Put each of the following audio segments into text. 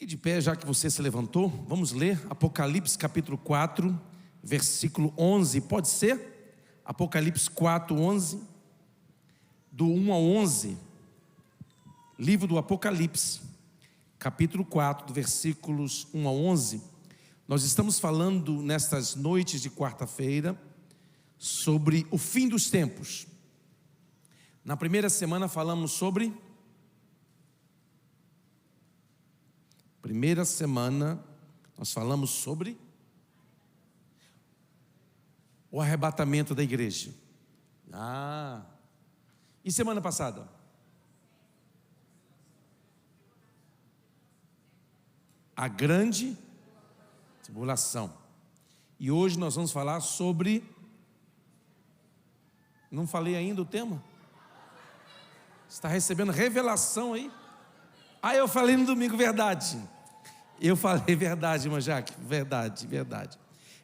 Fique de pé, já que você se levantou. Vamos ler Apocalipse capítulo 4, versículo 11. Pode ser? Apocalipse 4, 11. Do 1 ao 11. Livro do Apocalipse, capítulo 4, versículos 1 ao 11. Nós estamos falando nestas noites de quarta-feira sobre o fim dos tempos. Na primeira semana falamos sobre... Primeira semana, nós falamos sobre o arrebatamento da igreja. E semana passada? A grande tribulação. E hoje nós vamos falar sobre... Não falei ainda o tema? Está recebendo revelação aí? Eu falei no domingo, verdade. Eu falei verdade, irmã Jaque, verdade.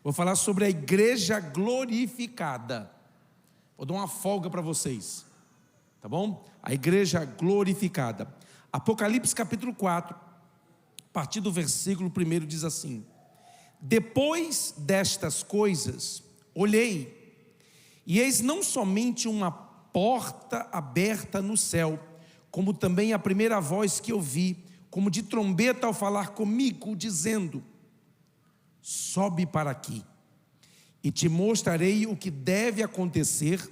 Vou falar sobre a igreja glorificada. Vou dar uma folga para vocês, tá bom? A igreja glorificada. Apocalipse capítulo 4, a partir do versículo 1 diz assim: depois destas coisas, olhei, e eis não somente uma porta aberta no céu, como também a primeira voz que eu vi, como de trombeta ao falar comigo, dizendo: sobe para aqui, e te mostrarei o que deve acontecer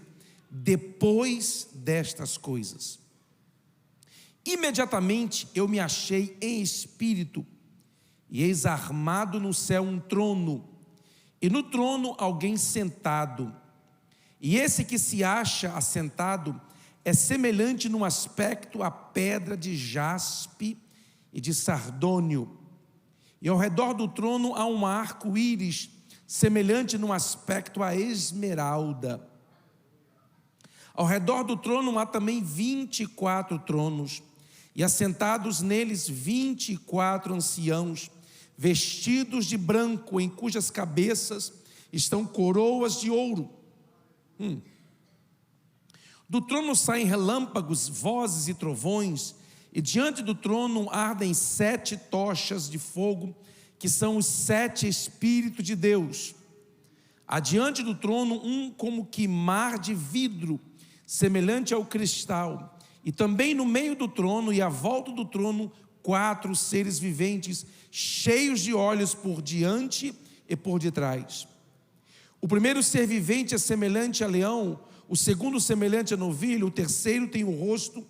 depois destas coisas. Imediatamente eu me achei em espírito, e eis armado no céu um trono, e no trono alguém sentado, e esse que se acha assentado é semelhante no aspecto à pedra de jaspe e de sardônio, e ao redor do trono há um arco-íris, semelhante no aspecto à esmeralda. Ao redor do trono há também 24 tronos, e assentados neles 24 anciãos, vestidos de branco, em cujas cabeças estão coroas de ouro. Do trono saem relâmpagos, vozes e trovões, e diante do trono ardem 7 tochas de fogo, que são os 7 Espíritos de Deus. Adiante do trono um como que mar de vidro, semelhante ao cristal, e também no meio do trono e à volta do trono 4 seres viventes, cheios de olhos por diante e por detrás. O primeiro ser vivente é semelhante a leão, o segundo semelhante a novilho, o terceiro tem o rosto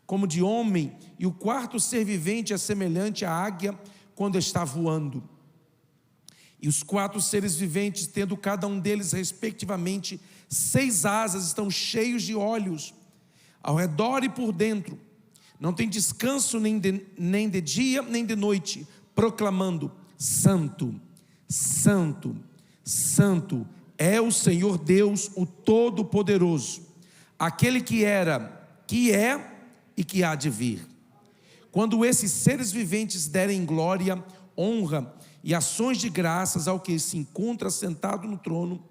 como de homem, e o quarto ser vivente é semelhante à águia quando está voando. E os 4 seres viventes, tendo cada um deles respectivamente 6 asas, estão cheios de olhos, ao redor e por dentro. Não tem descanso nem de dia nem de noite, proclamando: Santo, Santo, Santo é o Senhor Deus, o Todo-Poderoso, aquele que era, que é e que há de vir. Quando esses seres viventes derem glória, honra e ações de graças ao que se encontra sentado no trono,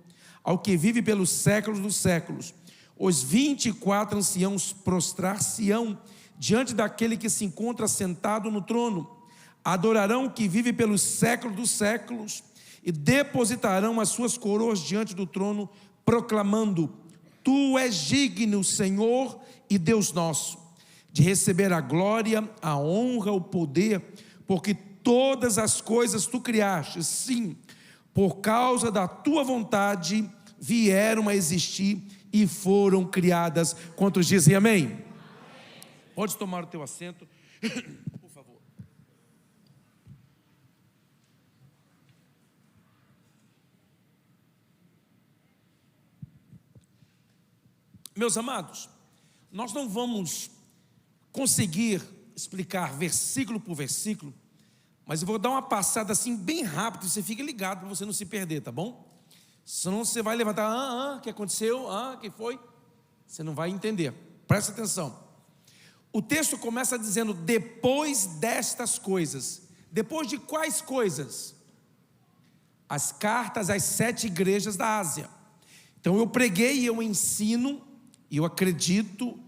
ao que vive pelos séculos dos séculos, os 24 anciãos prostrar-se-ão diante daquele que se encontra sentado no trono, adorarão o que vive pelos séculos dos séculos e depositarão as suas coroas diante do trono, proclamando: Tu és digno, Senhor e Deus nosso, de receber a glória, a honra, o poder, porque todas as coisas tu criaste, sim, por causa da tua vontade vieram a existir e foram criadas. Quantos dizem amém? Amém. Pode tomar o teu assento, por favor. Meus amados, nós não vamos conseguir explicar versículo por versículo, mas eu vou dar uma passada assim bem rápido, você fica ligado para você não se perder, tá bom? Senão você vai levantar: o que aconteceu? O que foi? Você não vai entender. Presta atenção. O texto começa dizendo: depois destas coisas. Depois de quais coisas? As cartas às 7 igrejas da Ásia. Então eu preguei e eu ensino, e eu acredito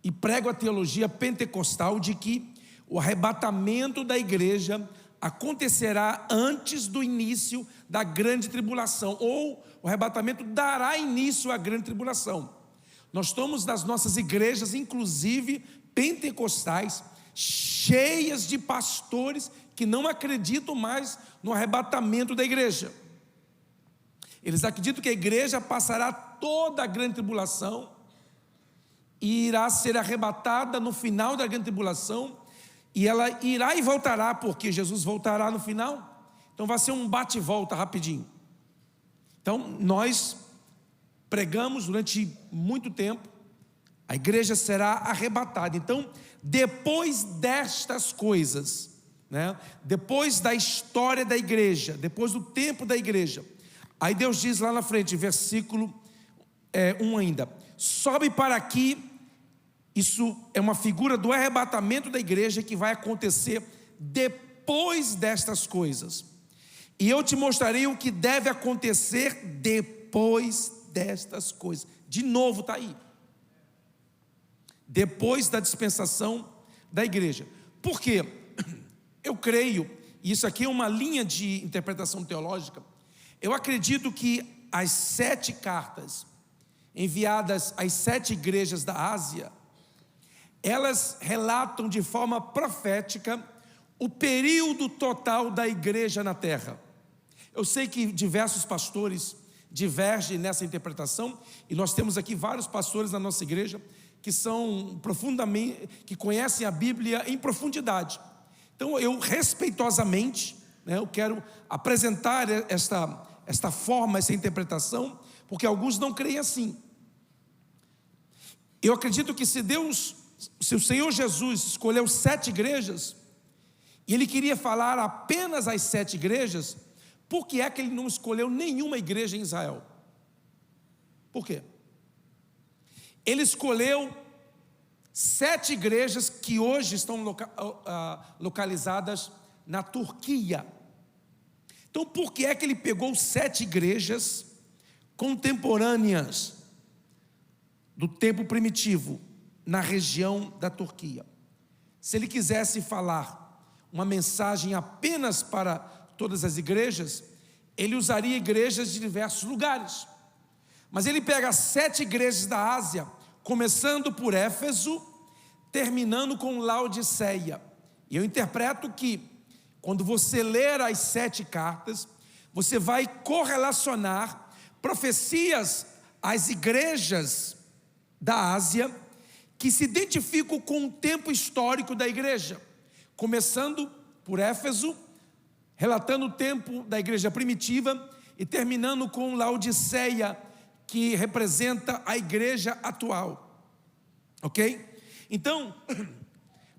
e prego a teologia pentecostal de que o arrebatamento da igreja acontecerá antes do início da grande tribulação, ou o arrebatamento dará início à grande tribulação. Nós estamos nas nossas igrejas, inclusive pentecostais, cheias de pastores que não acreditam mais no arrebatamento da igreja. Eles acreditam que a igreja passará toda a grande tribulação e irá ser arrebatada no final da grande tribulação, e ela irá e voltará, porque Jesus voltará no final. Então vai ser um bate e volta rapidinho. Então nós pregamos durante muito tempo, a igreja será arrebatada. Então, depois destas coisas, depois da história da igreja, depois do tempo da igreja, aí Deus diz lá na frente, versículo 1 ainda: sobe para aqui. Isso é uma figura do arrebatamento da igreja que vai acontecer depois destas coisas. E eu te mostrarei o que deve acontecer depois destas coisas. De novo está aí. Depois da dispensação da igreja. Por quê? Eu creio, e isso aqui é uma linha de interpretação teológica, eu acredito que as 7 cartas enviadas às 7 igrejas da Ásia, elas relatam de forma profética o período total da igreja na terra. Eu sei que diversos pastores divergem nessa interpretação, e nós temos aqui vários pastores na nossa igreja que são profundamente, que conhecem a Bíblia em profundidade. Então eu respeitosamente, eu quero apresentar esta forma, essa interpretação, porque alguns não creem assim. Eu acredito que se o Senhor Jesus escolheu 7 igrejas, e Ele queria falar apenas às 7 igrejas, por que é que Ele não escolheu nenhuma igreja em Israel? Por quê? Ele escolheu 7 igrejas que hoje estão localizadas na Turquia. Então por que é que Ele pegou 7 igrejas contemporâneas do tempo primitivo na região da Turquia? Se Ele quisesse falar uma mensagem apenas para todas as igrejas, Ele usaria igrejas de diversos lugares. Mas Ele pega 7 igrejas da Ásia, começando por Éfeso, terminando com Laodiceia. E eu interpreto que, quando você ler as 7 cartas, você vai correlacionar profecias às igrejas da Ásia, que se identificam com o tempo histórico da igreja, começando por Éfeso, relatando o tempo da igreja primitiva, e terminando com Laodiceia, que representa a igreja atual. Ok? Então,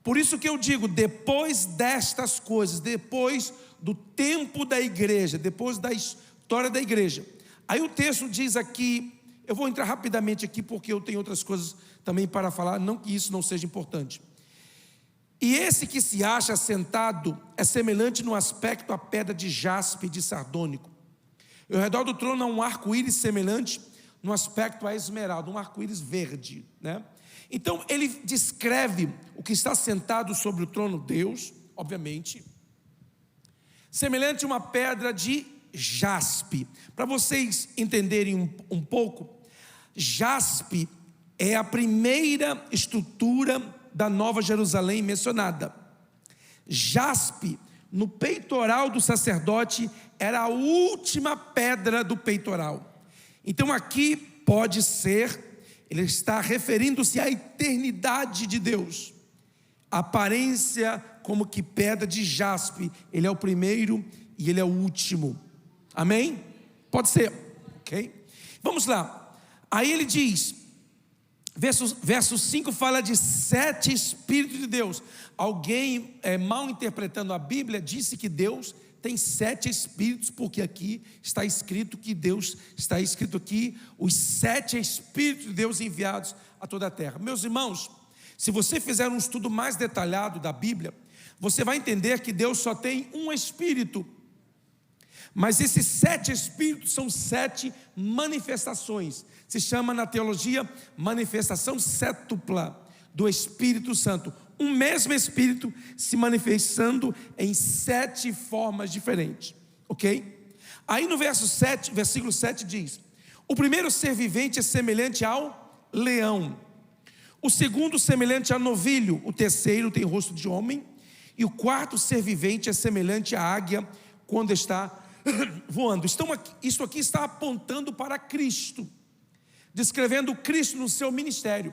por isso que eu digo, depois destas coisas, depois do tempo da igreja, depois da história da igreja. Aí o texto diz aqui, eu vou entrar rapidamente aqui porque eu tenho outras coisas também para falar, não que isso não seja importante. E esse que se acha sentado é semelhante no aspecto à pedra de jaspe e de sardônico. E ao redor do trono há um arco-íris semelhante no aspecto à esmeralda, um arco-íris verde, Então ele descreve o que está sentado sobre o trono, Deus, obviamente, semelhante a uma pedra de jaspe. Para vocês entenderem um pouco, jaspe é a primeira estrutura da Nova Jerusalém mencionada. Jaspe, no peitoral do sacerdote, era a última pedra do peitoral. Então aqui pode ser, ele está referindo-se à eternidade de Deus. A aparência como que pedra de jaspe, ele é o primeiro e ele é o último. Amém? Pode ser, ok? Vamos lá. Aí ele diz, verso 5 fala de 7 Espíritos de Deus. Alguém mal interpretando a Bíblia disse que Deus tem 7 Espíritos, porque aqui está escrito que Deus, está escrito aqui os 7 Espíritos de Deus enviados a toda a terra. Meus irmãos, se você fizer um estudo mais detalhado da Bíblia, você vai entender que Deus só tem um Espírito. Mas esses 7 Espíritos são 7 manifestações. Se chama na teologia manifestação sétupla do Espírito Santo. um mesmo Espírito se manifestando em 7 formas diferentes, ok? Aí no versículo 7 diz: o primeiro ser vivente é semelhante ao leão, o segundo semelhante a novilho, o terceiro tem rosto de homem, e o quarto ser vivente é semelhante à águia quando está voando. Isso aqui está apontando para Cristo, descrevendo Cristo no seu ministério.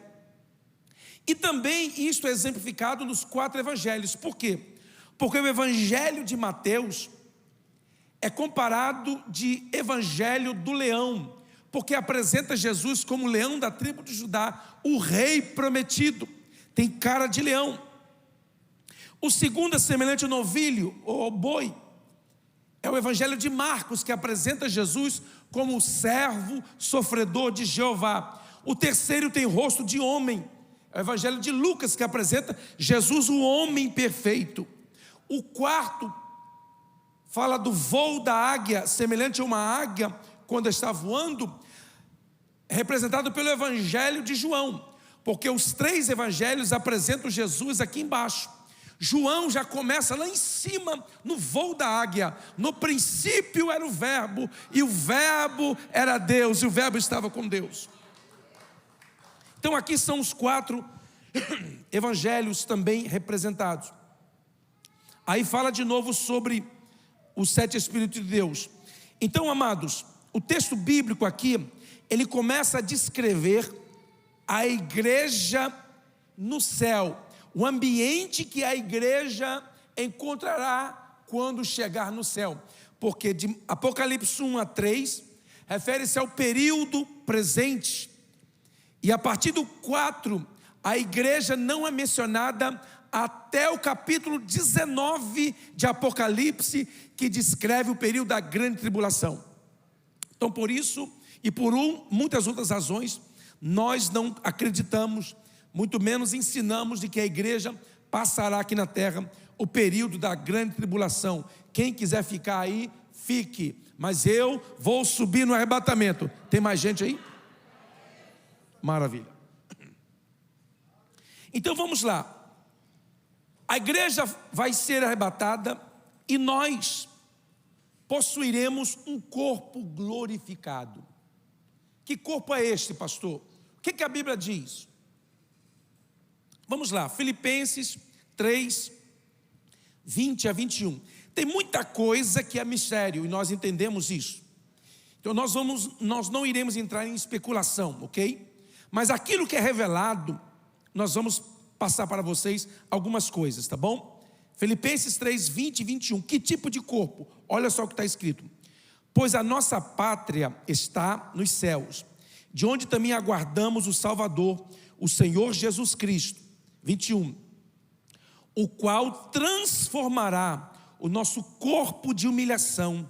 E também isto é exemplificado nos 4 evangelhos. Por quê? Porque o evangelho de Mateus é comparado de evangelho do leão, porque apresenta Jesus como leão da tribo de Judá, o rei prometido, tem cara de leão. O segundo é semelhante ao novilho ou ao boi, é o evangelho de Marcos, que apresenta Jesus como o servo sofredor de Jeová. O terceiro tem rosto de homem, é o evangelho de Lucas, que apresenta Jesus, o homem perfeito. O quarto fala do voo da águia, semelhante a uma águia quando está voando, representado pelo evangelho de João, porque os 3 evangelhos apresentam Jesus aqui embaixo. João já começa lá em cima, no voo da águia. No princípio era o verbo, e o verbo era Deus, e o verbo estava com Deus. Então aqui são os 4 evangelhos também representados. Aí fala de novo sobre os 7 Espíritos de Deus. Então, amados, o texto bíblico aqui, ele começa a descrever a igreja no céu, o ambiente que a igreja encontrará quando chegar no céu, porque de Apocalipse 1 a 3 refere-se ao período presente, e a partir do 4 a igreja não é mencionada até o capítulo 19 de Apocalipse, que descreve o período da grande tribulação. Então, por isso e por muitas outras razões, nós não acreditamos, muito menos ensinamos de que a igreja passará aqui na terra o período da grande tribulação. Quem quiser ficar aí, fique, mas eu vou subir no arrebatamento. Tem mais gente aí? Maravilha. Então vamos lá. A igreja vai ser arrebatada e nós possuiremos um corpo glorificado. Que corpo é este, pastor? O que a Bíblia diz? Vamos lá, Filipenses 3, 20 a 21. Tem muita coisa que é mistério e nós entendemos isso. Então nós não iremos entrar em especulação, ok? Mas aquilo que é revelado, nós vamos passar para vocês algumas coisas, tá bom? Filipenses 3, 20 e 21. Que tipo de corpo? Olha só o que está escrito: pois a nossa pátria está nos céus, de onde também aguardamos o Salvador, o Senhor Jesus Cristo. 21. O qual transformará o nosso corpo de humilhação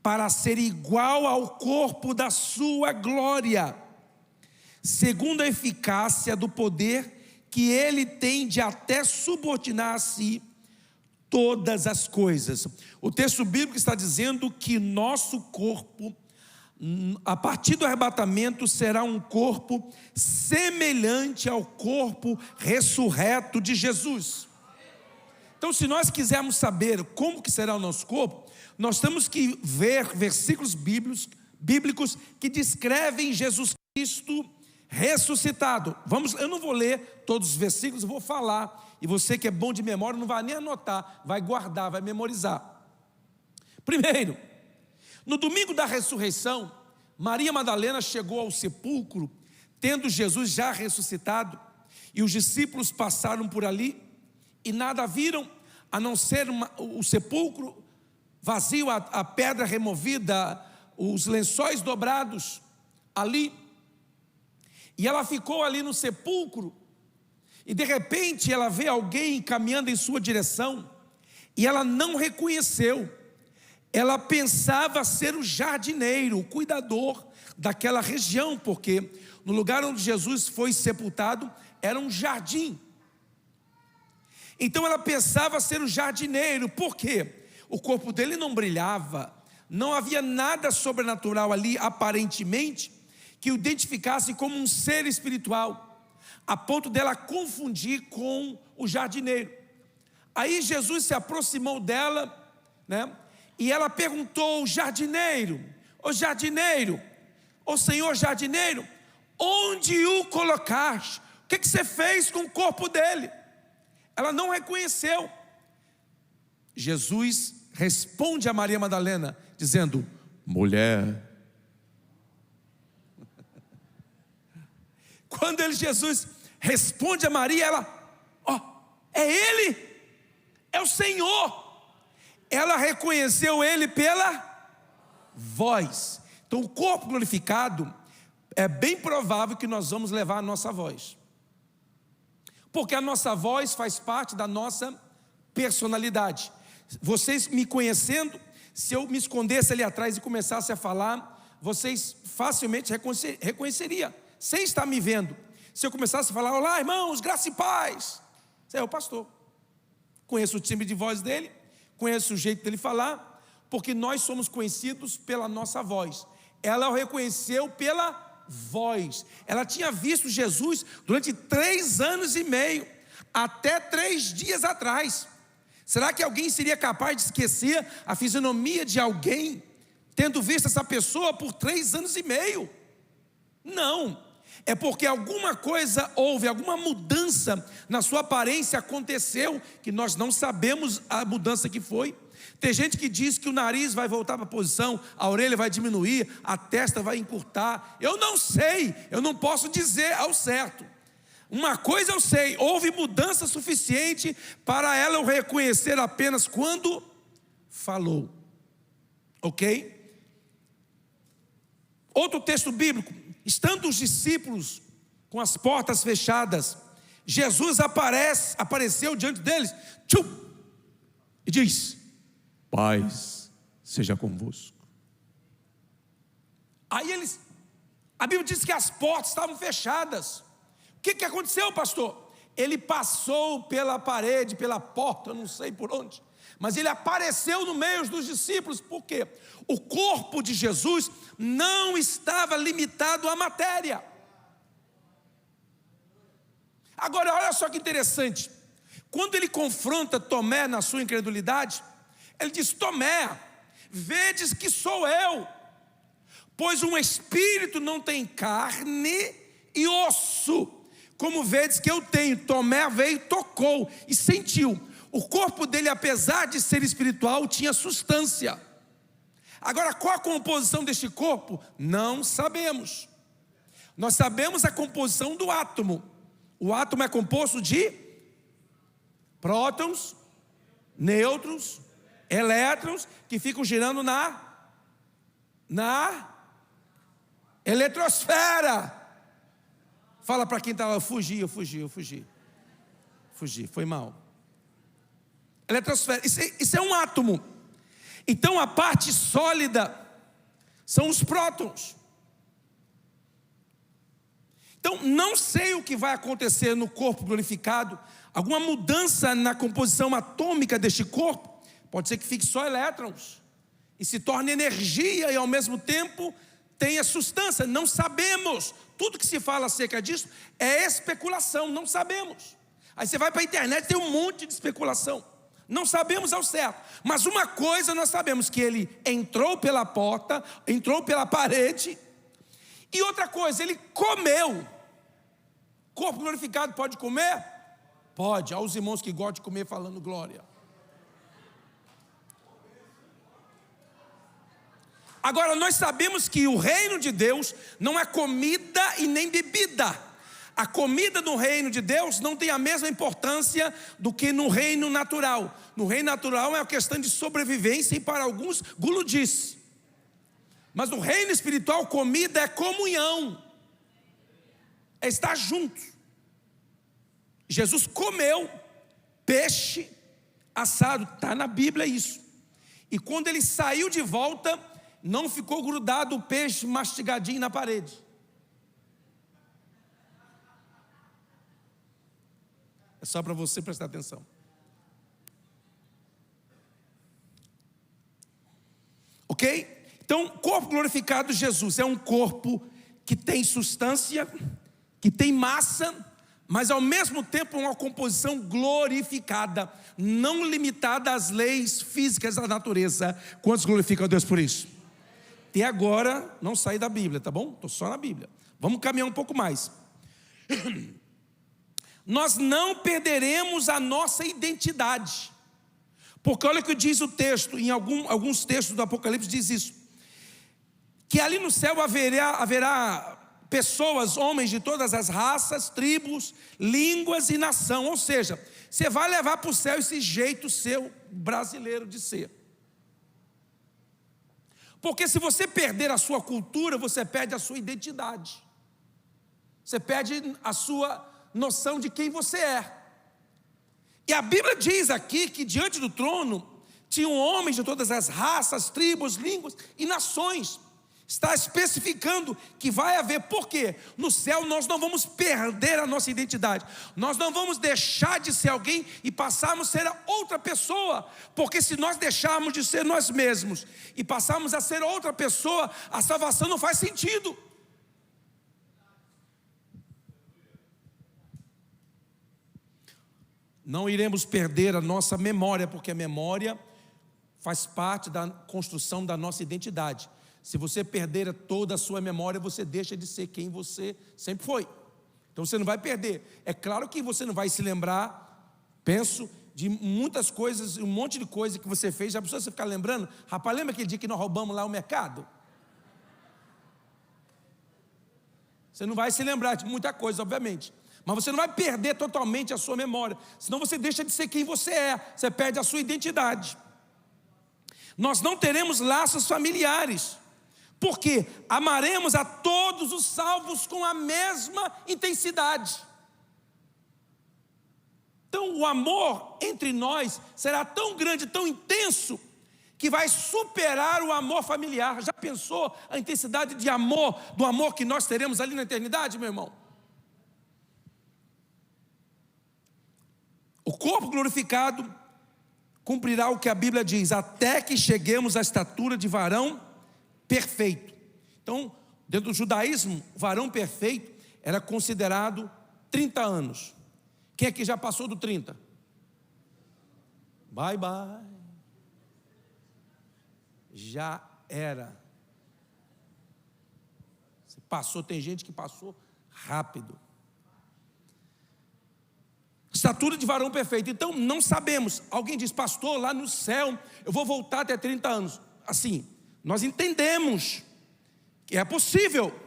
para ser igual ao corpo da sua glória, segundo a eficácia do poder que ele tem de até subordinar a si todas as coisas. O texto bíblico está dizendo que nosso corpo, a partir do arrebatamento, será um corpo semelhante ao corpo ressurreto de Jesus. Então, se nós quisermos saber como que será o nosso corpo, nós temos que ver versículos bíblicos que descrevem Jesus Cristo ressuscitado. Eu não vou ler todos os versículos, eu vou falar, e você que é bom de memória não vai nem anotar, vai guardar, vai memorizar. Primeiro, no domingo da ressurreição, Maria Madalena chegou ao sepulcro, tendo Jesus já ressuscitado, e os discípulos passaram por ali, e nada viram, a não ser o sepulcro vazio, a pedra removida, os lençóis dobrados ali. E ela ficou ali no sepulcro, e de repente ela vê alguém caminhando em sua direção, e ela não reconheceu. Ela pensava ser o jardineiro, o cuidador daquela região, porque no lugar onde Jesus foi sepultado era um jardim. Então ela pensava ser o jardineiro. Por quê? O corpo dele não brilhava, não havia nada sobrenatural ali aparentemente que o identificasse como um ser espiritual. a ponto dela confundir com o jardineiro. Aí Jesus se aproximou dela, né? E ela perguntou ao jardineiro: ô jardineiro, ô senhor jardineiro, onde o colocaste? O que você fez com o corpo dele? Ela não reconheceu. Jesus responde a Maria Madalena, dizendo: mulher. Quando Jesus responde a Maria, ela: ó, é ele, é o Senhor. Ela reconheceu ele pela voz. Então o corpo glorificado, é bem provável que nós vamos levar a nossa voz, porque a nossa voz faz parte da nossa personalidade. Vocês me conhecendo, se eu me escondesse ali atrás e começasse a falar, vocês facilmente reconheceriam, sem estar me vendo. Se eu começasse a falar: olá irmãos, graça e paz, você é o pastor. Conheço o timbre de voz dele, conheço o jeito dele falar, porque nós somos conhecidos pela nossa voz. Ela o reconheceu pela voz. Ela tinha visto Jesus durante 3 anos e meio, até 3 dias atrás. Será que alguém seria capaz de esquecer a fisionomia de alguém, tendo visto essa pessoa por 3 anos e meio? Não. É porque alguma coisa houve, alguma mudança na sua aparência aconteceu, que nós não sabemos a mudança que foi. Tem gente que diz que o nariz vai voltar para a posição, a orelha vai diminuir, a testa vai encurtar. Eu não sei, eu não posso dizer ao certo. Uma coisa eu sei: houve mudança suficiente para ela o reconhecer apenas quando falou. Ok? Outro texto bíblico: estando os discípulos com as portas fechadas, Jesus apareceu diante deles, e diz: paz seja convosco. Aí a Bíblia diz que as portas estavam fechadas. O que aconteceu, pastor? Ele passou pela parede, pela porta, eu não sei por onde, mas ele apareceu no meio dos discípulos. Por quê? O corpo de Jesus não estava limitado à matéria. Agora, olha só que interessante. Quando ele confronta Tomé na sua incredulidade, ele diz: Tomé, vedes que sou eu, pois um espírito não tem carne e osso, como vedes que eu tenho. Tomé veio, tocou e sentiu. O corpo dele, apesar de ser espiritual, tinha substância. Agora, qual a composição deste corpo? Não sabemos. Nós sabemos a composição do átomo. O átomo é composto de prótons, nêutrons, elétrons, que ficam girando na eletrosfera. Fala para quem está lá: eu fugi, foi mal. Eletrosfera, isso é um átomo. Então a parte sólida são os prótons. Então não sei o que vai acontecer no corpo glorificado, alguma mudança na composição atômica deste corpo. Pode ser que fique só elétrons e se torne energia e ao mesmo tempo tenha substância. Não sabemos. Tudo que se fala acerca disso é especulação, não sabemos. Aí você vai para a internet, tem um monte de especulação. Não sabemos ao certo. Mas uma coisa nós sabemos: que ele entrou pela porta, entrou pela parede. E outra coisa, ele comeu. Corpo glorificado pode comer? Pode. Há os irmãos que gostam de comer falando glória. Agora, nós sabemos que o reino de Deus não é comida e nem bebida. A comida no reino de Deus não tem a mesma importância do que no reino natural. No reino natural é uma questão de sobrevivência e para alguns guludice. Mas no reino espiritual, comida é comunhão, é estar junto. Jesus comeu peixe assado, está na Bíblia isso. E quando ele saiu de volta, não ficou grudado o peixe mastigadinho na parede. É só para você prestar atenção. Ok? Então, o corpo glorificado de Jesus é um corpo que tem substância, que tem massa, mas ao mesmo tempo uma composição glorificada, não limitada às leis físicas da natureza. Quantos glorificam a Deus por isso? Até agora não saí da Bíblia, tá bom? Estou só na Bíblia. Vamos caminhar um pouco mais. Nós não perderemos a nossa identidade, porque olha o que diz o texto, em alguns textos do Apocalipse diz isso, que ali no céu haverá pessoas, homens de todas as raças, tribos, línguas e nação. Ou seja, você vai levar para o céu esse jeito seu brasileiro de ser. Porque se você perder a sua cultura, você perde a sua identidade. Você perde a sua noção de quem você é. E a Bíblia diz aqui que diante do trono tinham homens de todas as raças, tribos, línguas e nações. Está especificando que vai haver, por quê? No céu nós não vamos perder a nossa identidade, nós não vamos deixar de ser alguém e passarmos a ser outra pessoa, porque se nós deixarmos de ser nós mesmos e passarmos a ser outra pessoa, a salvação não faz sentido. Não iremos perder a nossa memória, porque a memória faz parte da construção da nossa identidade. Se você perder toda a sua memória, você deixa de ser quem você sempre foi. Então você não vai perder. É claro que você não vai se lembrar, penso, de muitas coisas, um monte de coisa que você fez. Já precisa você ficar lembrando? Rapaz, lembra aquele dia que nós roubamos lá o mercado? Você não vai se lembrar de muita coisa, obviamente. Mas você não vai perder totalmente a sua memória. Senão você deixa de ser quem você é. Você perde a sua identidade. Nós não teremos laços familiares. Porque amaremos a todos os salvos com a mesma intensidade. Então o amor entre nós será tão grande, tão intenso, que vai superar o amor familiar. Já pensou a intensidade de amor, do amor que nós teremos ali na eternidade, meu irmão? O corpo glorificado cumprirá o que a Bíblia diz, até que cheguemos à estatura de varão perfeito. Então, dentro do judaísmo, o varão perfeito era considerado 30 anos. Quem aqui já passou do 30? Bye, bye. Já era. Você passou, tem gente que passou rápido. Estatura de varão perfeito. Então, não sabemos. Alguém diz, pastor, lá no céu, eu vou voltar até 30 anos. Assim, nós entendemos que é possível,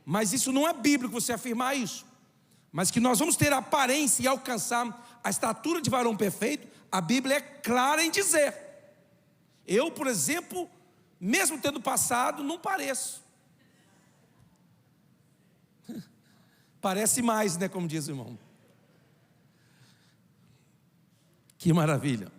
mas isso não é bíblico você afirmar isso. Mas que nós vamos ter a aparência e alcançar a estatura de varão perfeito, a Bíblia é clara em dizer. Eu, por exemplo, mesmo tendo passado, não pareço. Parece mais, né, como diz o irmão. Que maravilha.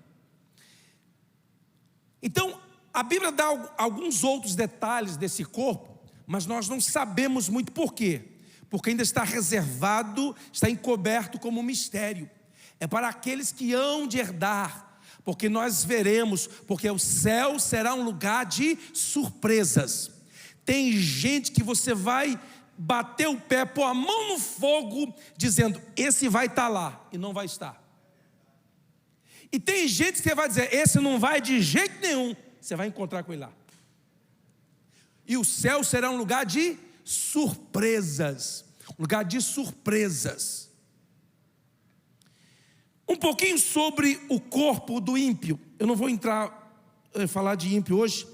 Então, a Bíblia dá alguns outros detalhes desse corpo, mas nós não sabemos muito por quê. Porque ainda está reservado, está encoberto como um mistério. É para aqueles que hão de herdar, porque nós veremos, porque o céu será um lugar de surpresas. Tem gente que você vai bater o pé, pôr a mão no fogo, dizendo, esse vai estar lá, e não vai estar. E tem gente que você vai dizer, esse não vai de jeito nenhum, você vai encontrar com ele lá. E o céu será um lugar de surpresas. Um lugar de surpresas. Um pouquinho sobre o corpo do ímpio. Eu não vou falar de ímpio hoje,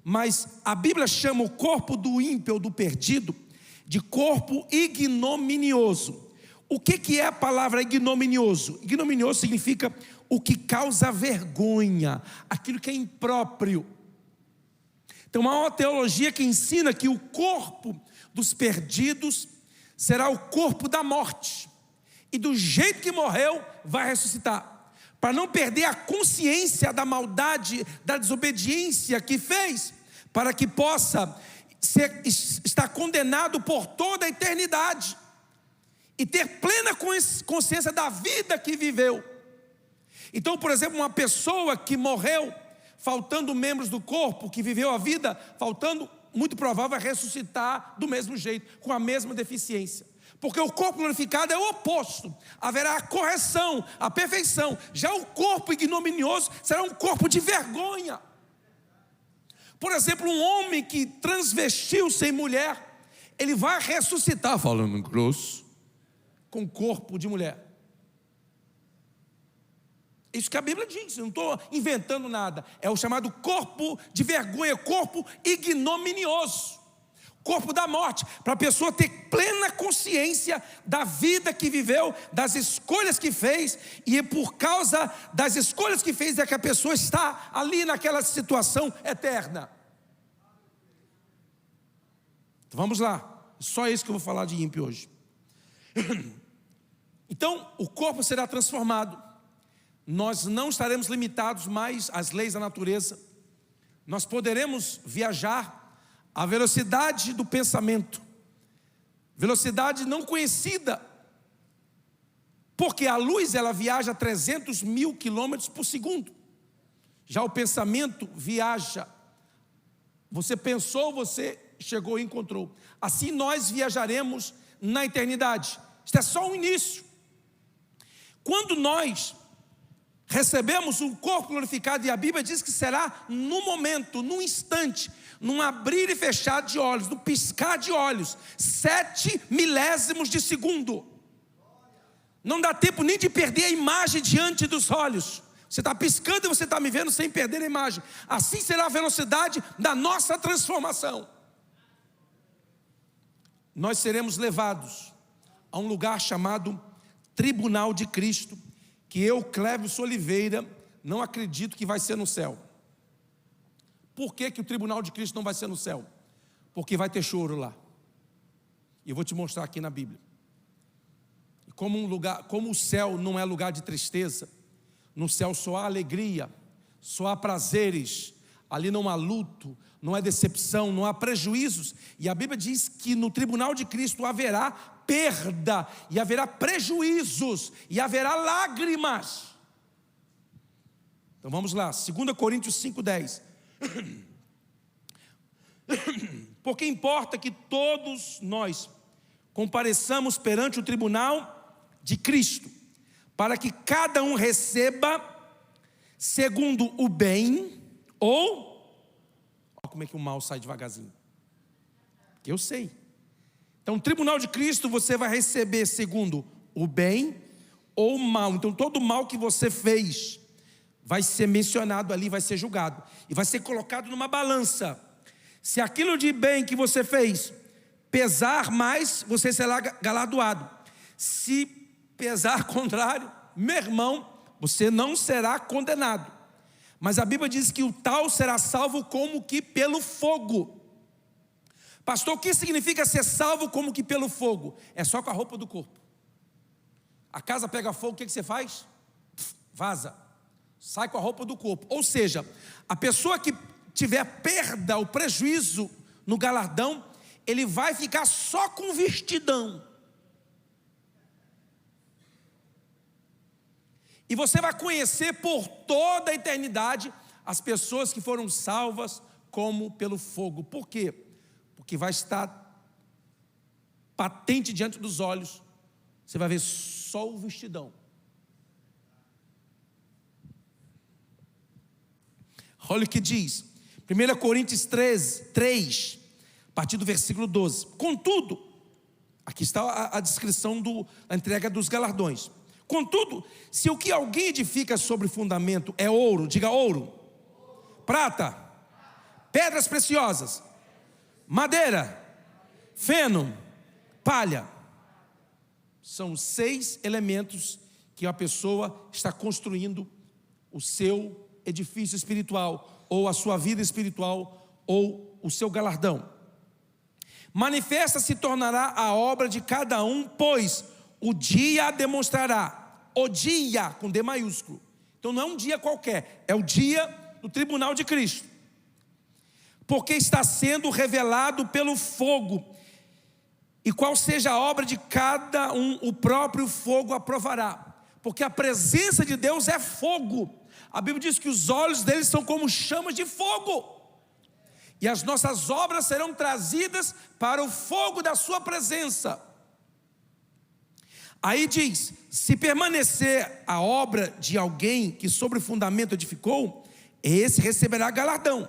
mas a Bíblia chama o corpo do ímpio ou do perdido de corpo ignominioso. O que é a palavra ignominioso? Ignominioso significa o que causa vergonha, aquilo que é impróprio. Então há uma teologia que ensina que o corpo dos perdidos será o corpo da morte, e do jeito que morreu vai ressuscitar, para não perder a consciência da maldade, da desobediência que fez, para que possa estar condenado por toda a eternidade e ter plena consciência da vida que viveu. Então, por exemplo, uma pessoa que morreu faltando membros do corpo, que viveu a vida faltando, muito provável é ressuscitar do mesmo jeito, com a mesma deficiência. Porque o corpo glorificado é o oposto. Haverá a correção, a perfeição. Já o corpo ignominioso será um corpo de vergonha. Por exemplo, um homem que transvestiu-se em mulher, ele vai ressuscitar, falando grosso, com corpo de mulher. Isso que a Bíblia diz, eu não estou inventando nada. É o chamado corpo de vergonha, corpo ignominioso. Corpo da morte, para a pessoa ter plena consciência da vida que viveu, das escolhas que fez, e é por causa das escolhas que fez é que a pessoa está ali naquela situação eterna. Então vamos lá, só isso que eu vou falar de ímpio hoje. Então o corpo será transformado, nós não estaremos limitados mais às leis da natureza, nós poderemos viajar a velocidade do pensamento, velocidade não conhecida, porque a luz ela viaja a 300 mil quilômetros por segundo, já o pensamento viaja, você pensou, você chegou e encontrou, assim nós viajaremos na eternidade, isso é só o início. Quando nós recebemos um corpo glorificado, e a Bíblia diz que será no momento, num instante, num abrir e fechar de olhos, no piscar de olhos, 7 milésimos de segundo. Não dá tempo nem de perder a imagem diante dos olhos. Você está piscando e você está me vendo sem perder a imagem. Assim será a velocidade da nossa transformação. Nós seremos levados a um lugar chamado Tribunal de Cristo, que eu, Clévio Oliveira, não acredito que vai ser no céu. Por que o tribunal de Cristo não vai ser no céu? Porque vai ter choro lá. E eu vou te mostrar aqui na Bíblia. E como o céu não é lugar de tristeza, no céu só há alegria, só há prazeres, ali não há luto, não há decepção, não há prejuízos. E a Bíblia diz que no tribunal de Cristo haverá perda, e haverá prejuízos, e haverá lágrimas. Então vamos lá, 2 Coríntios 5,10. Porque importa que todos nós compareçamos perante o tribunal de Cristo, para que cada um receba segundo o bem, ou olha como é que o mal sai devagarzinho, eu sei. Então, no tribunal de Cristo você vai receber segundo o bem ou o mal. Então, todo o mal que você fez vai ser mencionado ali, vai ser julgado. E vai ser colocado numa balança. Se aquilo de bem que você fez pesar mais, você será galardoado. Se pesar contrário, meu irmão, você não será condenado. Mas a Bíblia diz que o tal será salvo como que pelo fogo. Pastor, o que significa ser salvo como que pelo fogo? É só com a roupa do corpo. A casa pega fogo, o que você faz? Vaza. Sai com a roupa do corpo. Ou seja, a pessoa que tiver perda, o prejuízo no galardão, ele vai ficar só com vestidão. E você vai conhecer por toda a eternidade as pessoas que foram salvas como pelo fogo. Por quê? Porque vai estar patente diante dos olhos. Você vai ver só o vestidão. Olha o que diz 1 Coríntios 3, a partir do versículo 12. Contudo, aqui está a descrição da entrega dos galardões. Contudo, se o que alguém edifica sobre fundamento é ouro, diga ouro, prata, pedras preciosas, madeira, feno, palha, são 6 elementos que a pessoa está construindo o seu edifício espiritual, ou a sua vida espiritual, ou o seu galardão. Manifesta se tornará a obra de cada um, pois o dia a demonstrará. O dia com D maiúsculo. Então não é um dia qualquer, é o dia do tribunal de Cristo. Porque está sendo revelado pelo fogo, e qual seja a obra de cada um, o próprio fogo aprovará. Porque a presença de Deus é fogo. A Bíblia diz que os olhos deles são como chamas de fogo. E as nossas obras serão trazidas para o fogo da sua presença. Aí diz: se permanecer a obra de alguém que sobre o fundamento edificou, esse receberá galardão.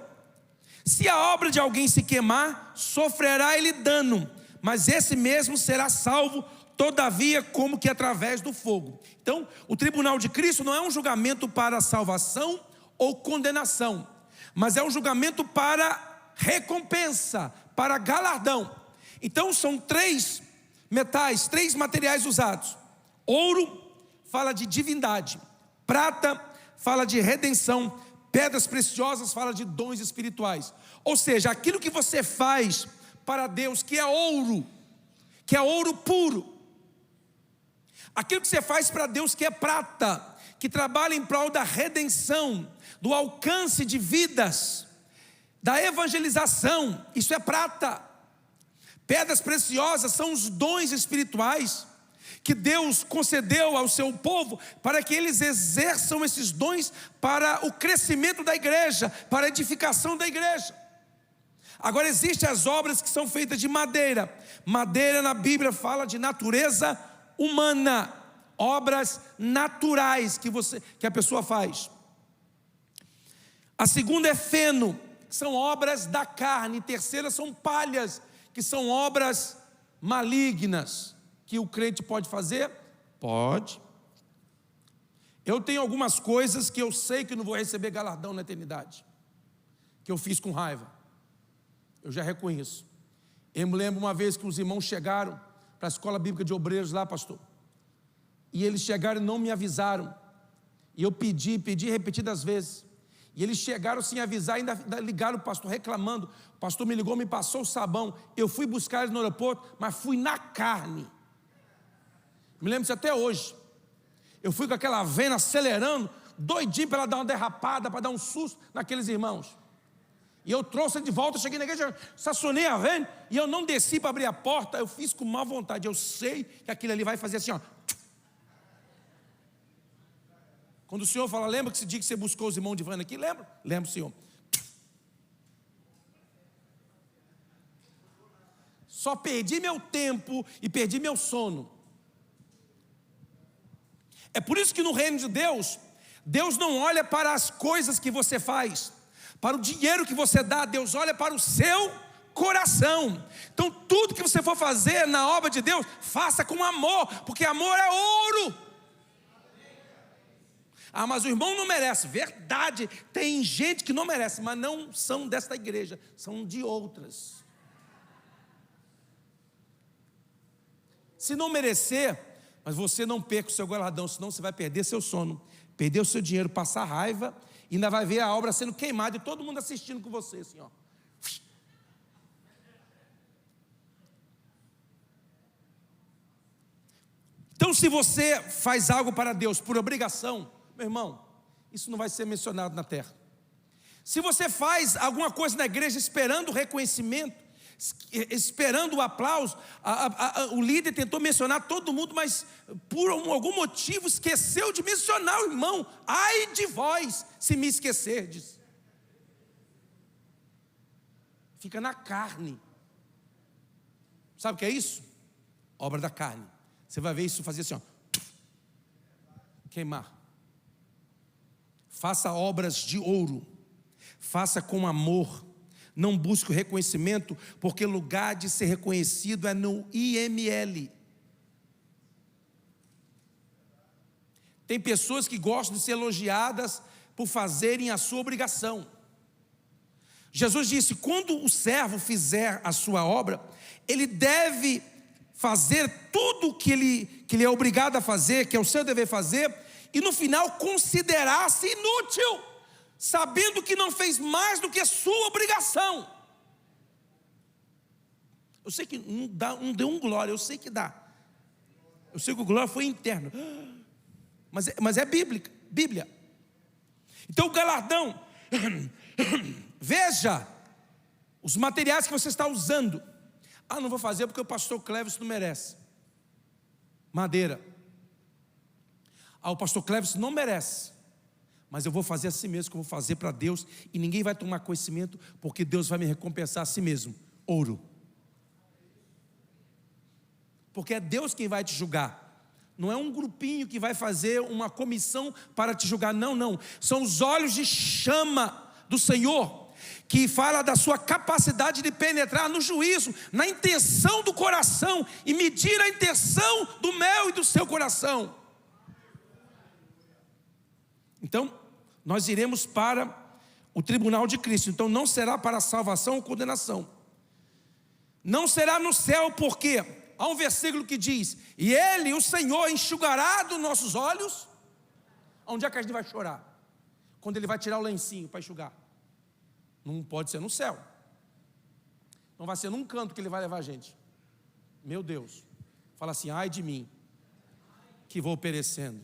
Se a obra de alguém se queimar, sofrerá ele dano, mas esse mesmo será salvo, todavia como que através do fogo. Então, o tribunal de Cristo não é um julgamento para salvação ou condenação, mas é um julgamento para recompensa, para galardão. Então são três metais, três materiais usados. Ouro fala de divindade, prata fala de redenção, pedras preciosas fala de dons espirituais. Ou seja, aquilo que você faz para Deus, que é ouro puro, aquilo que você faz para Deus, que é prata, que trabalha em prol da redenção, do alcance de vidas, da evangelização, isso é prata. Pedras preciosas são os dons espirituais que Deus concedeu ao seu povo, para que eles exerçam esses dons para o crescimento da igreja, para a edificação da igreja. Agora existem as obras que são feitas de madeira. Madeira na Bíblia fala de natureza humana, obras naturais que a pessoa faz. A segunda é feno, que são obras da carne. Terceira são palhas, que são obras malignas, que o crente pode fazer? Pode. Eu tenho algumas coisas que eu sei que não vou receber galardão na eternidade, que eu fiz com raiva, eu já reconheço. Eu me lembro uma vez que os irmãos chegaram para a escola bíblica de obreiros lá, pastor, e eles chegaram e não me avisaram, e eu pedi repetidas vezes, e eles chegaram sem avisar, ainda ligaram o pastor reclamando. O pastor me ligou, me passou o sabão. Eu fui buscar eles no aeroporto, mas fui na carne. Me lembro disso até hoje. Eu fui com aquela vena acelerando, doidinho para ela dar uma derrapada, para dar um susto naqueles irmãos. E eu trouxe ele de volta, cheguei na igreja, estacionei a vena, e eu não desci para abrir a porta, eu fiz com má vontade. Eu sei que aquilo ali vai fazer assim, ó. Quando o Senhor fala, lembra que esse dia que você buscou os irmãos de van aqui? Lembra? Lembro, Senhor. Só perdi meu tempo e perdi meu sono. É por isso que no reino de Deus, Deus não olha para as coisas que você faz, para o dinheiro que você dá. Deus olha para o seu coração. Então tudo que você for fazer na obra de Deus, faça com amor, porque amor é ouro. Ah, mas o irmão não merece. Verdade, tem gente que não merece, mas não são desta igreja, são de outras. Se não merecer, mas você não perca o seu galardão, senão você vai perder seu sono, perder o seu dinheiro, passar raiva, e ainda vai ver a obra sendo queimada e todo mundo assistindo com você, assim, ó. Então, se você faz algo para Deus por obrigação, meu irmão, isso não vai ser mencionado na terra. Se você faz alguma coisa na igreja esperando o reconhecimento, esperando o aplauso, o líder tentou mencionar todo mundo, mas por algum motivo esqueceu de mencionar o irmão. Ai de vós, se me esquecerdes. Fica na carne. Sabe o que é isso? Obra da carne. Você vai ver isso fazer assim, ó, queimar. Faça obras de ouro, faça com amor, não busque o reconhecimento, porque o lugar de ser reconhecido é no IML. Tem pessoas que gostam de ser elogiadas por fazerem a sua obrigação. Jesus disse, quando o servo fizer a sua obra, ele deve fazer tudo que ele é obrigado a fazer, que é o seu dever fazer, e no final considerar-se inútil, sabendo que não fez mais do que a sua obrigação. Eu sei que não deu um glória, eu sei que dá. Eu sei que o glória foi interno, mas é Bíblia. Então o galardão, veja os materiais que você está usando. Ah, não vou fazer porque o pastor Cleves não merece. Madeira. Ah, o pastor Cleves não merece, mas eu vou fazer assim mesmo, que eu vou fazer para Deus, e ninguém vai tomar conhecimento, porque Deus vai me recompensar a si mesmo. Ouro. Porque é Deus quem vai te julgar. Não é um grupinho que vai fazer uma comissão para te julgar, não. São os olhos de chama do Senhor, que fala da sua capacidade de penetrar no juízo, na intenção do coração, e medir a intenção do meu e do seu coração. Então, nós iremos para o tribunal de Cristo. Então, não será para salvação ou condenação. Não será no céu, porque há um versículo que diz: e Ele, o Senhor, enxugará dos nossos olhos. Onde é que a gente vai chorar? Quando Ele vai tirar o lencinho para enxugar. Não pode ser no céu. Não vai ser num canto que Ele vai levar a gente. Meu Deus. Fala assim: ai de mim, que vou perecendo.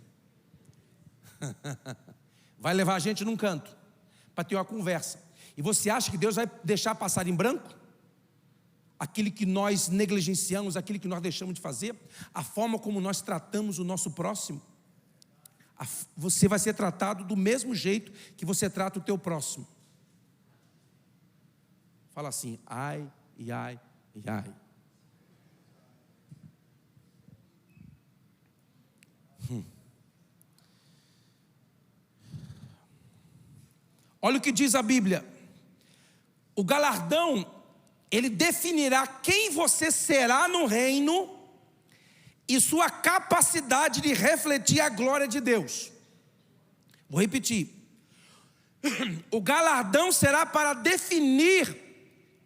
Vai levar a gente num canto para ter uma conversa. E você acha que Deus vai deixar passar em branco aquilo que nós negligenciamos, aquilo que nós deixamos de fazer, a forma como nós tratamos o nosso próximo? Você vai ser tratado do mesmo jeito que você trata o teu próximo. Fala assim: ai, e ai, e ai. Olha o que diz a Bíblia. O galardão, ele definirá quem você será no reino e sua capacidade de refletir a glória de Deus. Vou repetir. O galardão será para definir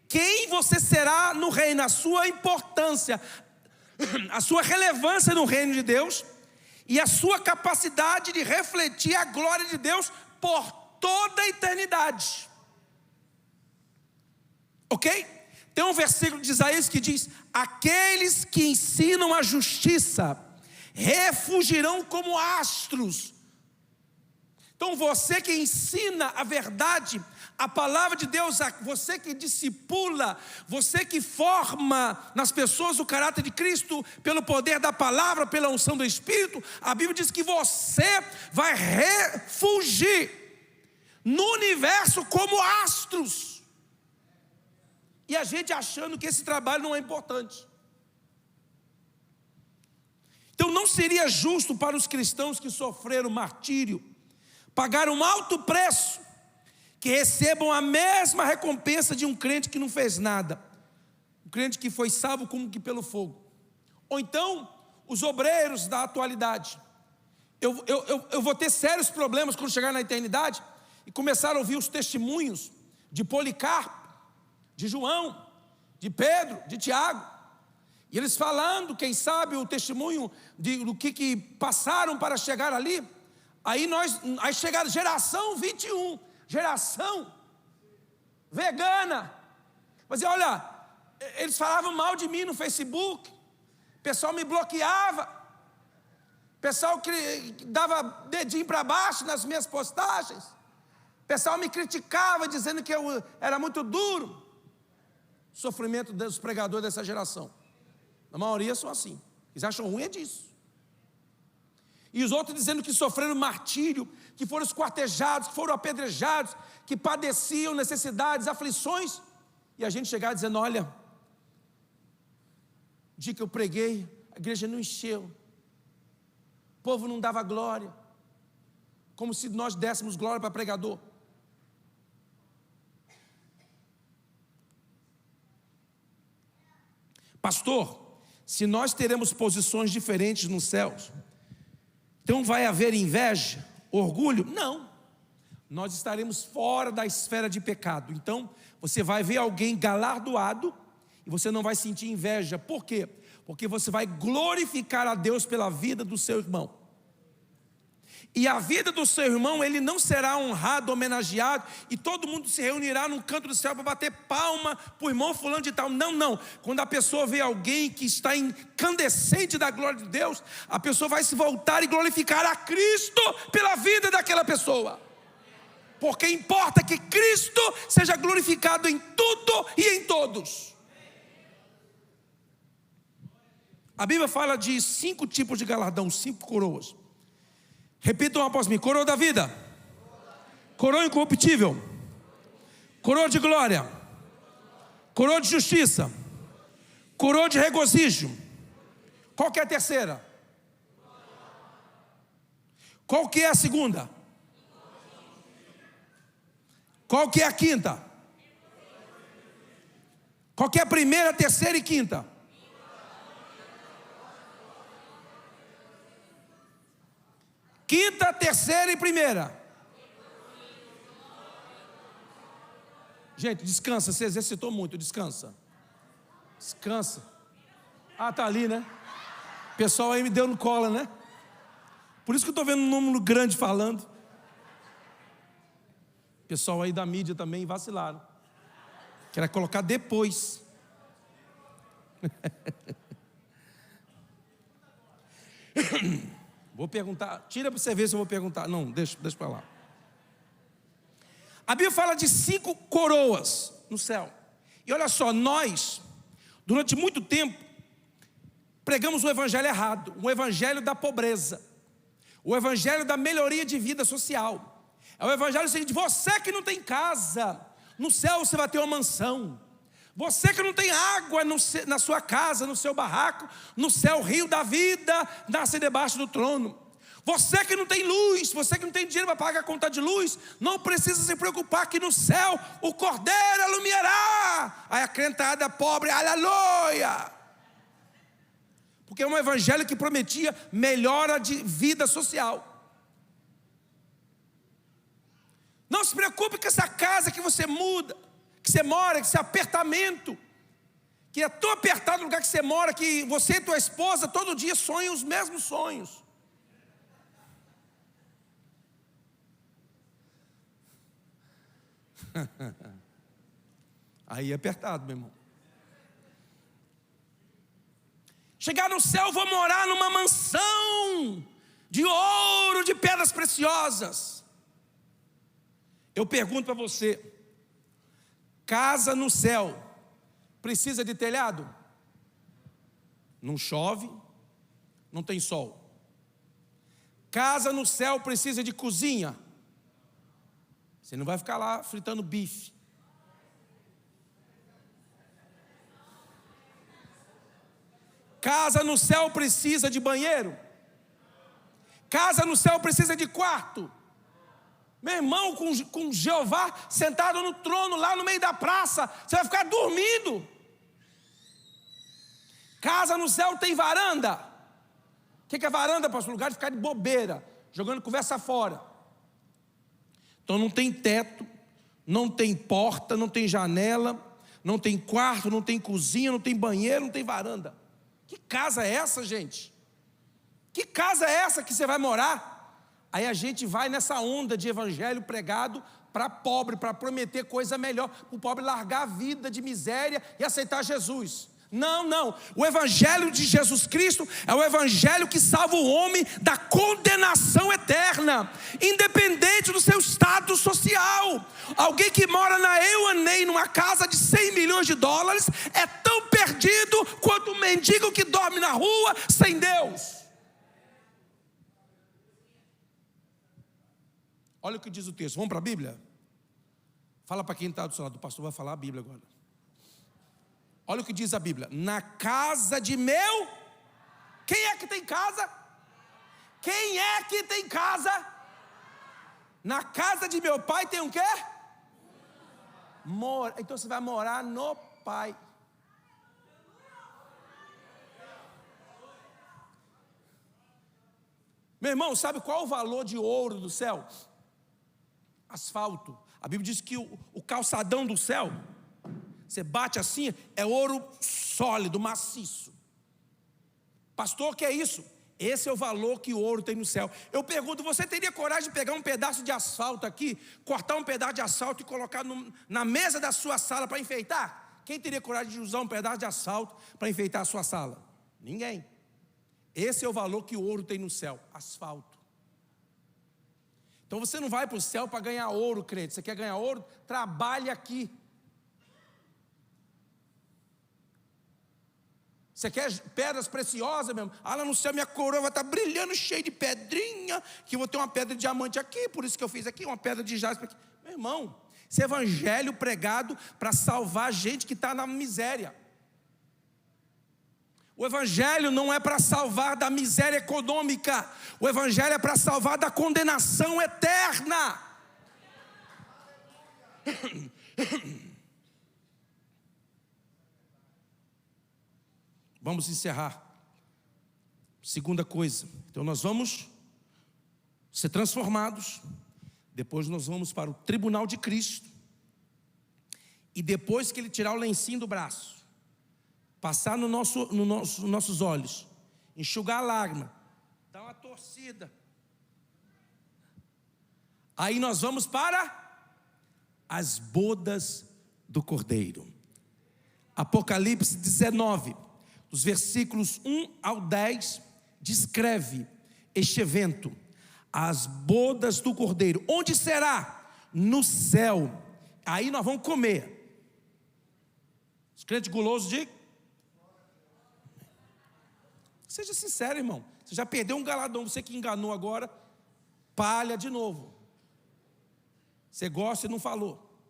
quem você será no reino, a sua importância, a sua relevância no reino de Deus e a sua capacidade de refletir a glória de Deus por toda a eternidade. Ok? Tem um versículo de Isaías que diz: aqueles que ensinam a justiça refugirão como astros. Então você que ensina a verdade, a palavra de Deus, você que discipula, você que forma nas pessoas o caráter de Cristo pelo poder da palavra, pela unção do Espírito, a Bíblia diz que você vai refugir no universo como astros. E a gente achando que esse trabalho não é importante. Então não seria justo para os cristãos que sofreram martírio pagar um alto preço, que recebam a mesma recompensa de um crente que não fez nada, um crente que foi salvo como que pelo fogo. Ou então os obreiros da atualidade. Eu vou ter sérios problemas quando chegar na eternidade e começar a ouvir os testemunhos de Policarpo, de João, de Pedro, de Tiago, e eles falando, quem sabe, o testemunho do que passaram para chegar ali. Aí chegaram geração 21, geração vegana. Mas olha, eles falavam mal de mim no Facebook, o pessoal me bloqueava, o pessoal dava dedinho para baixo nas minhas postagens, o pessoal me criticava dizendo que eu era muito duro. Sofrimento dos pregadores dessa geração, a maioria são assim, eles acham ruim é disso. E os outros dizendo que sofreram martírio, que foram esquartejados, que foram apedrejados, que padeciam necessidades, aflições, e a gente chegar dizendo: olha, o dia que eu preguei, a igreja não encheu, o povo não dava glória, como se nós dessemos glória para pregador. Pastor, se nós teremos posições diferentes nos céus, então vai haver inveja, orgulho? Não, nós estaremos fora da esfera de pecado. Então você vai ver alguém galardoado e você não vai sentir inveja. Por quê? Porque você vai glorificar a Deus pela vida do seu irmão. E a vida do seu irmão, ele não será honrado, homenageado, e todo mundo se reunirá num canto do céu para bater palma para o irmão fulano de tal. Não. Quando a pessoa vê alguém que está incandescente da glória de Deus, a pessoa vai se voltar e glorificar a Cristo pela vida daquela pessoa. Porque importa que Cristo seja glorificado em tudo e em todos. A Bíblia fala de 5 tipos de galardão, 5 coroas. Repitam após mim: coroa da vida, coroa incorruptível, coroa de glória, coroa de justiça, coroa de regozijo. Qual que é a terceira? Qual que é a segunda? Qual que é a quinta? Qual que é a primeira, terceira e quinta? Quinta, terceira e primeira. Gente, descansa, você exercitou muito, descansa. Descansa. Ah, tá ali, né? O pessoal aí me deu no colo, né? Por isso que eu estou vendo um número grande falando. O pessoal aí da mídia também vacilaram. Quer colocar depois. Vou perguntar, tira para você ver se eu vou perguntar. Não, deixa para lá. A Bíblia fala de 5 coroas no céu. E olha só, nós, durante muito tempo, pregamos o evangelho errado, o evangelho da pobreza, o evangelho da melhoria de vida social. É o evangelho seguinte: você que não tem casa, no céu você vai ter uma mansão. Você que não tem água na sua casa, no seu barraco, no céu o rio da vida nasce debaixo do trono. Você que não tem luz, você que não tem dinheiro para pagar a conta de luz, não precisa se preocupar que no céu o cordeiro iluminará. Aí a crentada pobre, aleluia. Porque é um evangelho que prometia melhora de vida social. Não se preocupe com essa casa que você muda, que você mora, que esse apertamento, que é tão apertado o lugar que você mora, que você e tua esposa todo dia sonham os mesmos sonhos. Aí é apertado, meu irmão. Chegar no céu, vou morar numa mansão de ouro, de pedras preciosas. Eu pergunto para você: casa no céu precisa de telhado? Não chove, não tem sol. Casa no céu precisa de cozinha? Você não vai ficar lá fritando bife. Casa no céu precisa de banheiro? Casa no céu precisa de quarto? Meu irmão, com Jeová sentado no trono lá no meio da praça, você vai ficar dormindo. Casa no céu tem varanda? O que é varanda, pastor? Lugar de ficar de bobeira, jogando conversa fora. Então não tem teto, não tem porta, não tem janela, não tem quarto, não tem cozinha, não tem banheiro, não tem varanda. Que casa é essa, gente? Que casa é essa que você vai morar? Aí a gente vai nessa onda de evangelho pregado para pobre, para prometer coisa melhor, para o pobre largar a vida de miséria e aceitar Jesus. Não, o evangelho de Jesus Cristo é o evangelho que salva o homem da condenação eterna, independente do seu status social. Alguém que mora na A&E, numa casa de 100 milhões de dólares, é tão perdido quanto um mendigo que dorme na rua sem Deus. Olha o que diz o texto, vamos para a Bíblia? Fala para quem está do seu lado, o pastor vai falar a Bíblia agora. Olha o que diz a Bíblia: na casa de meu... Quem é que tem casa? Quem é que tem casa? Na casa de meu pai tem o quê? Então você vai morar no Pai. Meu irmão, sabe qual é o valor de ouro do céu? Asfalto. A Bíblia diz que o calçadão do céu, você bate assim, é ouro sólido, maciço. Pastor, o que é isso? Esse é o valor que o ouro tem no céu. Eu pergunto, você teria coragem de pegar um pedaço de asfalto aqui, cortar um pedaço de asfalto e colocar na mesa da sua sala para enfeitar? Quem teria coragem de usar um pedaço de asfalto para enfeitar a sua sala? Ninguém. Esse é o valor que o ouro tem no céu, asfalto. Então você não vai para o céu para ganhar ouro, crente. Você quer ganhar ouro? Trabalhe aqui. Você quer pedras preciosas mesmo? Ah, lá no céu minha coroa vai estar brilhando, cheia de pedrinha, que eu vou ter uma pedra de diamante aqui, por isso que eu fiz aqui, uma pedra de jaspe aqui. Meu irmão, esse evangelho pregado para salvar gente que está na miséria. O Evangelho não é para salvar da miséria econômica. O Evangelho é para salvar da condenação eterna. Vamos encerrar. Segunda coisa. Então nós vamos ser transformados. Depois nós vamos para o tribunal de Cristo. E depois que Ele tirar o lencinho do braço, passar nos nossos olhos, enxugar a lágrima, dar uma torcida, aí nós vamos para as bodas do Cordeiro. Apocalipse 19, dos versículos 1 ao 10, descreve este evento, as bodas do Cordeiro. Onde será? No céu. Aí nós vamos comer. Os crentes gulosos de... Seja sincero, irmão. Você já perdeu um galadão, você que enganou agora, palha de novo. Você gosta e não falou.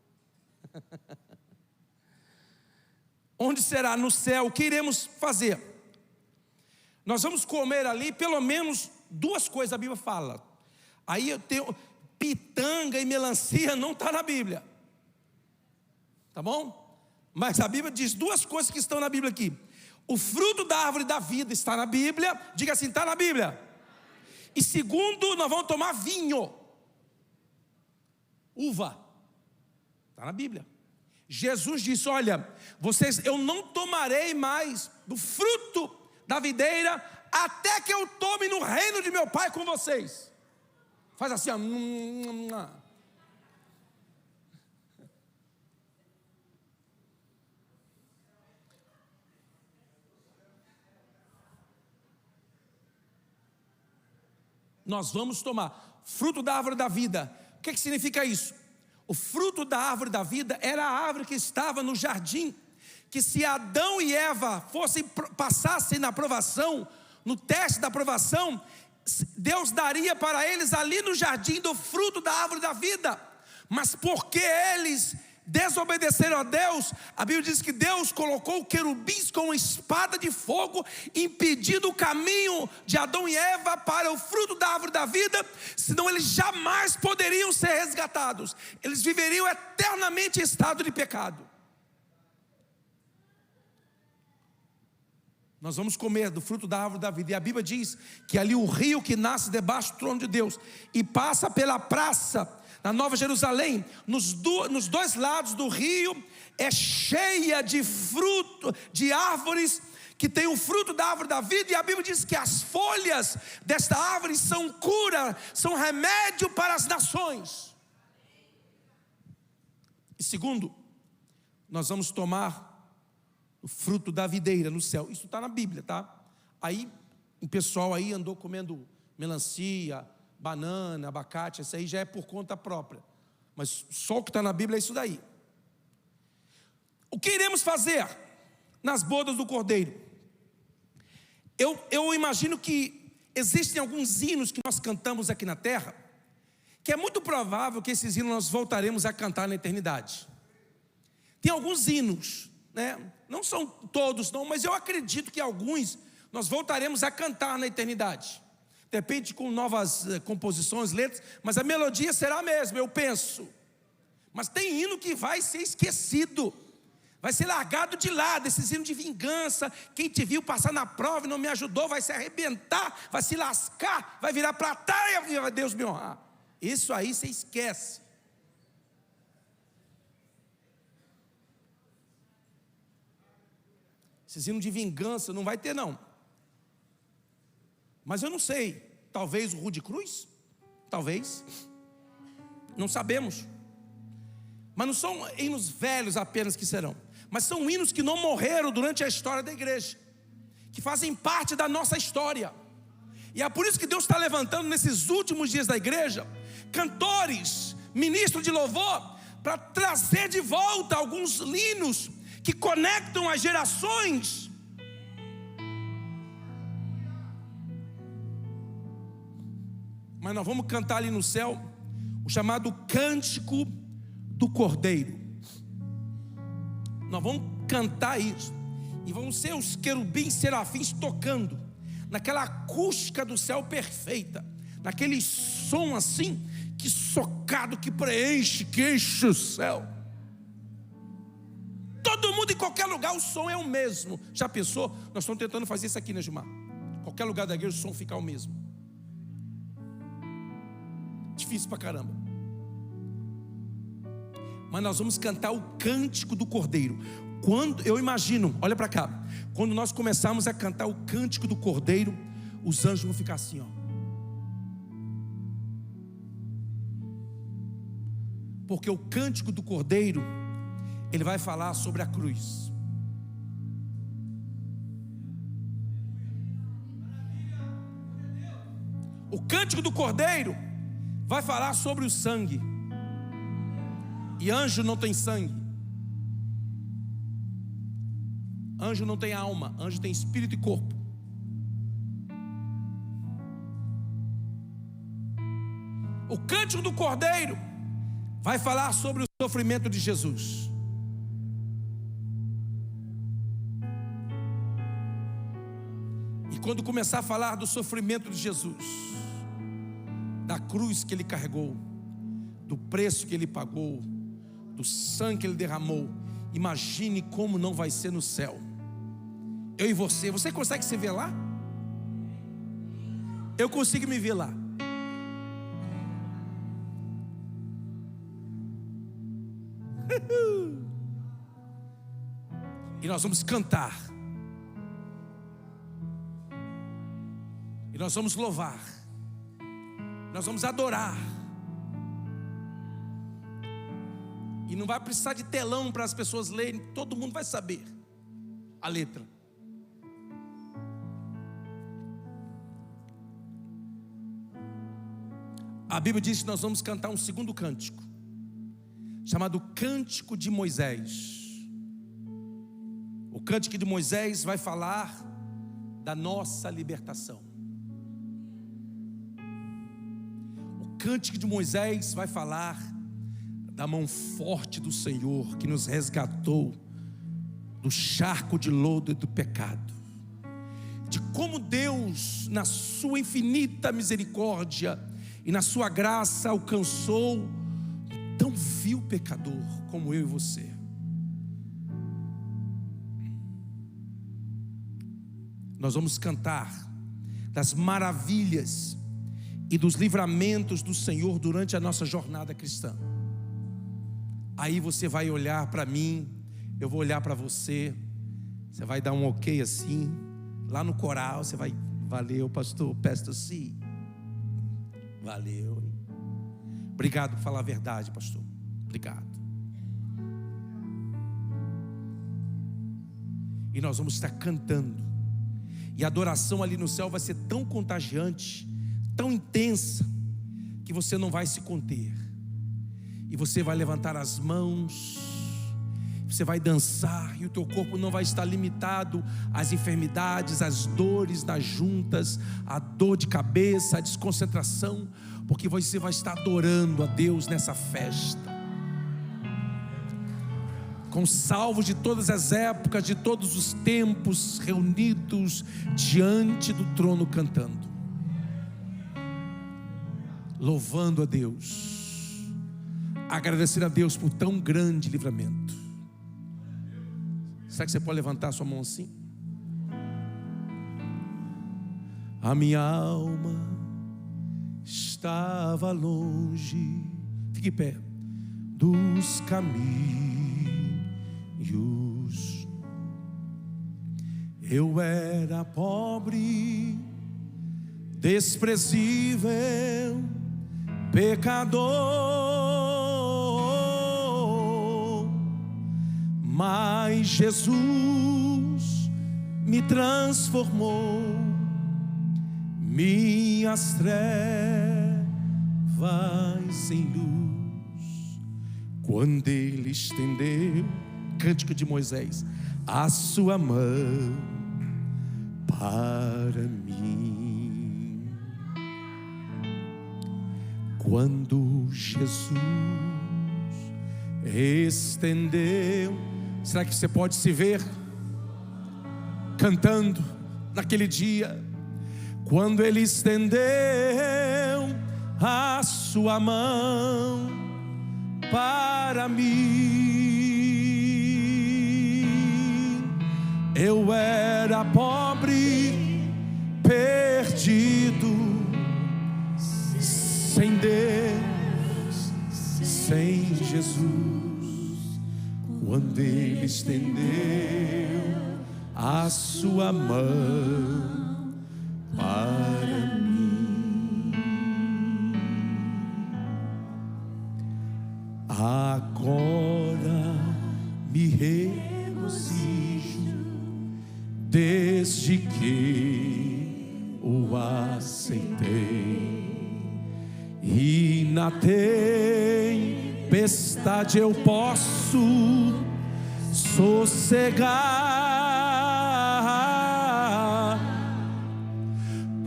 Onde será? No céu. O que iremos fazer? Nós vamos comer ali pelo menos duas coisas, a Bíblia fala. Aí eu tenho pitanga e melancia, não está na Bíblia. Tá bom? Mas a Bíblia diz duas coisas que estão na Bíblia aqui. O fruto da árvore da vida está na Bíblia. Diga assim, está na Bíblia. E segundo, nós vamos tomar vinho. Uva. Está na Bíblia. Jesus disse, olha, eu não tomarei mais do fruto da videira até que eu tome no reino de meu Pai com vocês. Faz assim, ó. Nós vamos tomar fruto da árvore da vida. O que significa isso? O fruto da árvore da vida era a árvore que estava no jardim, que se Adão e Eva passassem na aprovação, no teste da aprovação, Deus daria para eles ali no jardim do fruto da árvore da vida. Mas porque eles desobedeceram a Deus, a Bíblia diz que Deus colocou querubins com uma espada de fogo, impedindo o caminho de Adão e Eva para o fruto da árvore da vida, senão eles jamais poderiam ser resgatados. Eles viveriam eternamente em estado de pecado. Nós vamos comer do fruto da árvore da vida. E a Bíblia diz que ali o rio que nasce debaixo do trono de Deus e passa pela praça na Nova Jerusalém, nos dois lados do rio, é cheia de fruto, de árvores que tem o fruto da árvore da vida. E a Bíblia diz que as folhas desta árvore são cura, são remédio para as nações. E segundo, nós vamos tomar o fruto da videira no céu. Isso está na Bíblia, tá? Aí o pessoal aí andou comendo melancia, banana, abacate, isso aí já é por conta própria. Mas só o que está na Bíblia é isso daí. O que iremos fazer nas bodas do Cordeiro? Eu imagino que existem alguns hinos que nós cantamos aqui na terra, que é muito provável que esses hinos nós voltaremos a cantar na eternidade. Tem alguns hinos, né? Não são todos não, mas eu acredito que alguns nós voltaremos a cantar na eternidade. Depende com novas composições, letras, mas a melodia será a mesma, eu penso. Mas tem hino que vai ser esquecido, vai ser largado de lado, esses hinos de vingança. Quem te viu passar na prova e não me ajudou vai se arrebentar, vai se lascar, vai virar para trás e Deus me honrar. Isso aí você esquece. Esses hinos de vingança não vai ter não. Mas eu não sei, talvez o Rude Cruz? Talvez, não sabemos. Mas não são hinos velhos apenas que serão, mas são hinos que não morreram durante a história da igreja, que fazem parte da nossa história. E é por isso que Deus está levantando nesses últimos dias da igreja cantores, ministros de louvor, para trazer de volta alguns hinos que conectam as gerações. Mas nós vamos cantar ali no céu o chamado Cântico do Cordeiro. Nós vamos cantar isso. E vão ser os querubins, serafins tocando naquela acústica do céu perfeita, naquele som assim, que socado, que preenche, que enche o céu. Todo mundo, em qualquer lugar, o som é o mesmo. Já pensou? Nós estamos tentando fazer isso aqui, né, Gilmar? Qualquer lugar da igreja o som fica o mesmo. Difícil pra caramba. Mas nós vamos cantar o cântico do Cordeiro. Quando, eu imagino, olha para cá, quando nós começarmos a cantar o cântico do Cordeiro, os anjos vão ficar assim, ó. Porque o cântico do Cordeiro, ele vai falar sobre a cruz. O cântico do Cordeiro vai falar sobre o sangue. E anjo não tem sangue. Anjo não tem alma. Anjo tem espírito e corpo. O cântico do Cordeiro vai falar sobre o sofrimento de Jesus. E quando começar a falar do sofrimento de Jesus, da cruz que ele carregou, do preço que ele pagou, do sangue que ele derramou, imagine como não vai ser no céu. Eu e você consegue se ver lá? Eu consigo me ver lá. E nós vamos cantar, e nós vamos louvar, nós vamos adorar. E não vai precisar de telão para as pessoas lerem, todo mundo vai saber a letra. A Bíblia diz que nós vamos cantar um segundo cântico, chamado Cântico de Moisés. O Cântico de Moisés vai falar da nossa libertação. O Cântico de Moisés vai falar da mão forte do Senhor, que nos resgatou do charco de lodo e do pecado. De como Deus, na sua infinita misericórdia e na sua graça, alcançou um tão vil pecador como eu e você. Nós vamos cantar das maravilhas e dos livramentos do Senhor durante a nossa jornada cristã. Aí você vai olhar para mim, eu vou olhar para você, você vai dar um ok assim, lá no coral você vai, valeu pastor, pastor sim, valeu, obrigado por falar a verdade pastor, obrigado. E nós vamos estar cantando, e a adoração ali no céu vai ser tão contagiante, tão intensa, que você não vai se conter. E você vai levantar as mãos, você vai dançar, e o teu corpo não vai estar limitado às enfermidades, às dores nas juntas, à dor de cabeça, à desconcentração, porque você vai estar adorando a Deus nessa festa, com salvos de todas as épocas, de todos os tempos, reunidos diante do trono cantando, louvando a Deus, agradecer a Deus por tão grande livramento. Será que você pode levantar a sua mão assim? A minha alma estava longe, fique em pé, dos caminhos. Eu era pobre, desprezível, pecador, mas Jesus me transformou, minhas trevas em luz, quando Ele estendeu, Cântico de Moisés, a sua mão para mim. Quando Jesus estendeu, será que você pode se ver? cantando naquele dia, quando Ele estendeu a sua mão para mim. Eu era pobre, perdido, sem Deus, sem Jesus, quando Ele estendeu a sua mão para mim. Agora me regozijo desde que o aceitei, e na tempestade eu posso sossegar,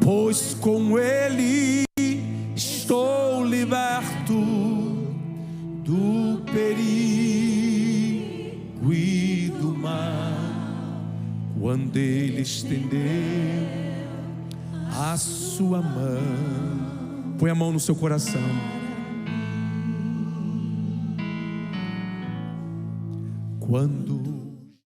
pois com Ele estou liberto do perigo e do mal, quando Ele estendeu a sua mão. Põe a mão no seu coração. Quando